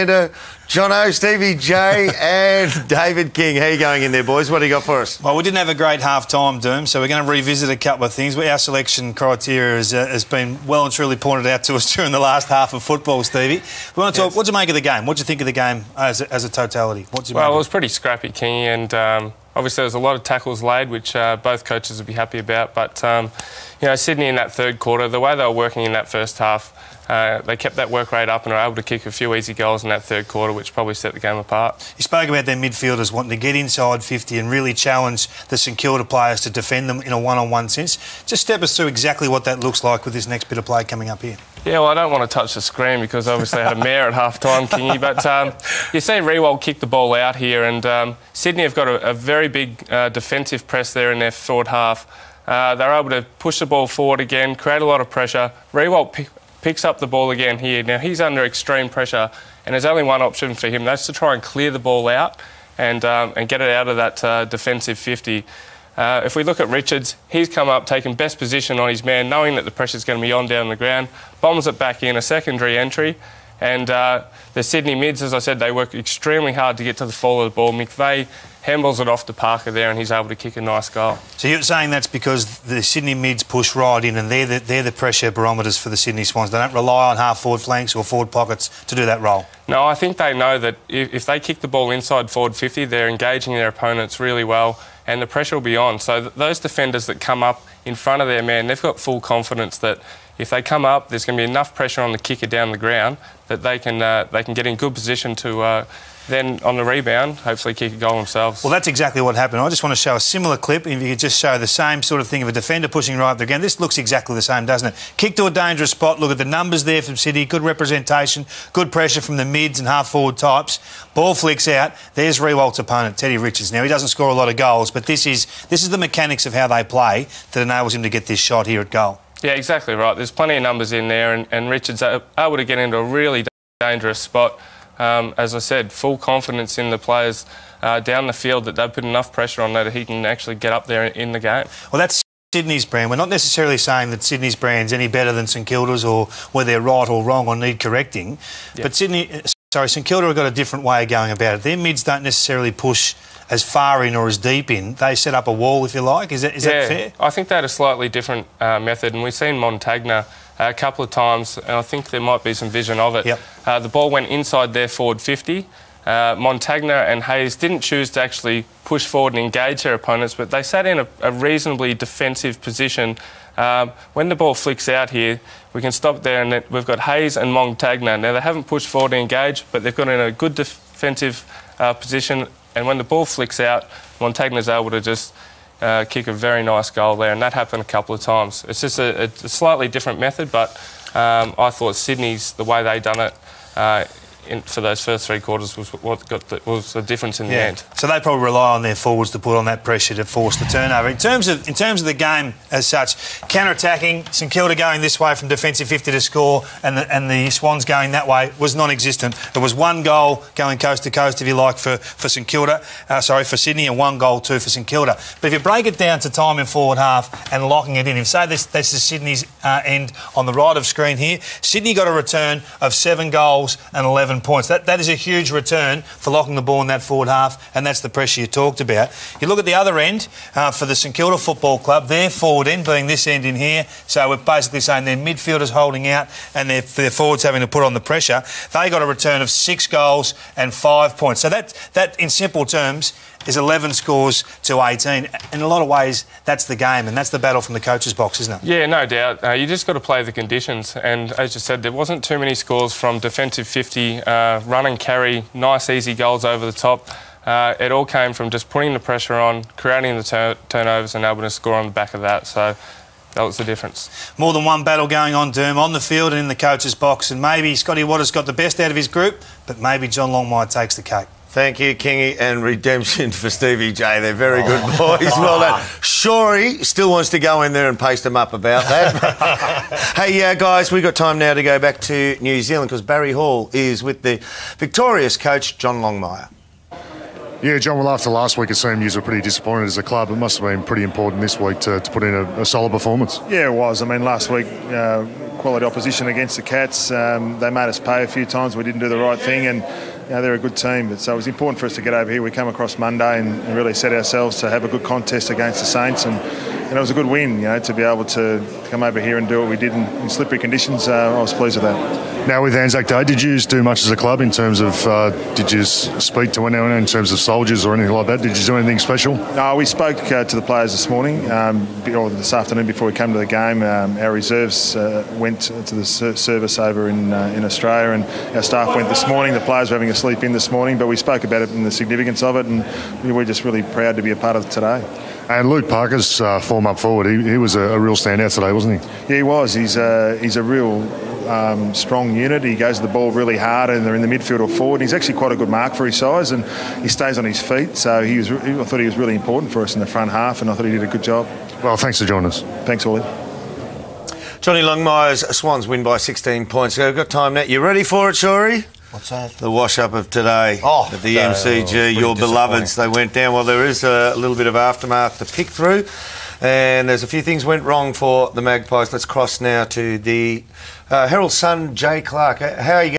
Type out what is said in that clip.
Jono, Stevie J and David King. How you going in there, boys? What do you got for us? Well, we didn't have a great half-time, Doom, so we're going to revisit a couple of things. Our selection criteria has been well and truly pointed out to us during the last half of football, Stevie. We want to talk, what do you make of the game? What do you think of the game as a totality? Well, it was pretty scrappy, Kingy, and obviously there was a lot of tackles laid, which both coaches would be happy about. But, you know, Sydney in that third quarter, the way they were working in that first half, they kept that work rate up and were able to kick a few easy goals in that third quarter, which probably set the game apart. You spoke about their midfielders wanting to get inside 50 and really challenge the St Kilda players to defend them in a one-on-one sense. Just step us through exactly what that looks like with this next bit of play coming up here. Yeah, well, I don't want to touch the screen because obviously I had a mare at half-time, Kingy, but you see Riewoldt kick the ball out here, and Sydney have got a very big defensive press there in their forward half. They're able to push the ball forward again, create a lot of pressure. Riewoldt picks up the ball again here. Now, he's under extreme pressure, and there's only one option for him. That's to try and clear the ball out and get it out of that defensive 50. If we look at Richards, he's come up, taken best position on his man, knowing that the pressure's going to be on down the ground, bombs it back in, a secondary entry, and the Sydney mids, as I said, they work extremely hard to get to the fall of the ball. McVeigh handballs it off to Parker there, and he's able to kick a nice goal. So you're saying that's because the Sydney mids push right in, and they're the pressure barometers for the Sydney Swans. They don't rely on half-forward flanks or forward pockets to do that role. No, I think they know that if they kick the ball inside forward 50, they're engaging their opponents really well, and the pressure will be on. So those defenders that come up in front of their man, they've got full confidence that if they come up, there's going to be enough pressure on the kicker down the ground that they can get in good position to then, on the rebound, hopefully kick a goal themselves. Well, that's exactly what happened. I just want to show a similar clip. If you could just show the same sort of thing of a defender pushing right up the ground. This looks exactly the same, doesn't it? Kick to a dangerous spot. Look at the numbers there from City. Good representation. Good pressure from the mids and half-forward types. Ball flicks out. There's Riewoldt's opponent, Teddy Richards. Now, he doesn't score a lot of goals, but this is the mechanics of how they play that enables him to get this shot here at goal. Yeah, exactly right. There's plenty of numbers in there, and Richards able to get into a really dangerous spot. As I said, full confidence in the players down the field that they've put enough pressure on that he can actually get up there in the game. Well, that's Sydney's brand. We're not necessarily saying that Sydney's brand's any better than St Kilda's or whether they're right or wrong or need correcting. Yep. But St Kilda have got a different way of going about it. Their mids don't necessarily push as far in or as deep in. They set up a wall, if you like. Is that fair? I think they had a slightly different method, and we've seen Montagna a couple of times, and I think there might be some vision of it. Yep. The ball went inside their forward 50. Montagna and Hayes didn't choose to actually push forward and engage their opponents, but they sat in a reasonably defensive position. When the ball flicks out here, we can stop there, and we've got Hayes and Montagna. Now, they haven't pushed forward and engaged, but they've got in a good defensive position, and when the ball flicks out, Montagna's able to just kick a very nice goal there, and that happened a couple of times. It's just a slightly different method, but I thought Sydney's, the way they done it for those first three quarters was what was the difference in the end. So they probably rely on their forwards to put on that pressure to force the turnover. In terms of the game as such, counter-attacking, St Kilda going this way from defensive 50 to score, and the Swans going that way was non-existent. There was one goal going coast to coast, if you like, for St Kilda, for Sydney, and one goal too for St Kilda. But if you break it down to time in forward half and locking it in, if say this is Sydney's end on the right of screen here, Sydney got a return of 7 goals and 11 points. That is a huge return for locking the ball in that forward half, and that's the pressure you talked about. You look at the other end for the St Kilda Football Club, their forward end being this end in here, so we're basically saying their midfielders holding out and their forwards having to put on the pressure. They got a return of 6 goals and 5 points. So that in simple terms is 11 scores to 18. In a lot of ways, that's the game, and that's the battle from the coach's box, isn't it? Yeah, no doubt. You just got to play the conditions, and as you said, there wasn't too many scores from defensive 50, run and carry, nice easy goals over the top. It all came from just putting the pressure on, creating the turnovers and able to score on the back of that. So that was the difference. More than one battle going on, Doom, on the field and in the coach's box, and maybe Scotty Waters got the best out of his group, but maybe John Longmire takes the cake. Thank you, Kingy, and redemption for Stevie J. They're very good boys. Well done. Shorey still wants to go in there and paste them up about that. Hey, guys, we've got time now to go back to New Zealand because Barry Hall is with the victorious coach, John Longmire. Yeah, John, well, after last week, it seemed you were pretty disappointed as a club. It must have been pretty important this week to put in a solid performance. Yeah, it was. I mean, last week, quality opposition against the Cats. They made us pay a few times. We didn't do the right thing, and they're a good team. So it was important for us to get over here. We come across Monday and really set ourselves to have a good contest against the Saints, and it was a good win, to be able to come over here and do what we did in slippery conditions. I was pleased with that. Now, with Anzac Day, did you do much as a club in terms of, did you speak to anyone in terms of soldiers or anything like that? Did you do anything special? No, we spoke to the players this morning, or this afternoon before we came to the game. Our reserves went to the service over in Australia, and our staff went this morning. The players were having a sleep in this morning, but we spoke about it and the significance of it, and we're just really proud to be a part of it today. And Luke Parker's form up forward, he was a real standout today, wasn't he? Yeah, he was. He's a real strong unit. He goes to the ball really hard, and they're in the midfield or forward. He's actually quite a good mark for his size, and he stays on his feet. So I thought he was really important for us in the front half, and I thought he did a good job. Well, thanks for joining us. Thanks, Ollie. Johnny Longmire's Swans win by 16 points. We've got time now. You ready for it, Shorey? What's that? The wash-up of today at the MCG. Your beloveds, they went down. Well, there is a little bit of aftermath to pick through, and there's a few things went wrong for the Magpies. Let's cross now to the Herald Sun, Jay Clark. How are you going?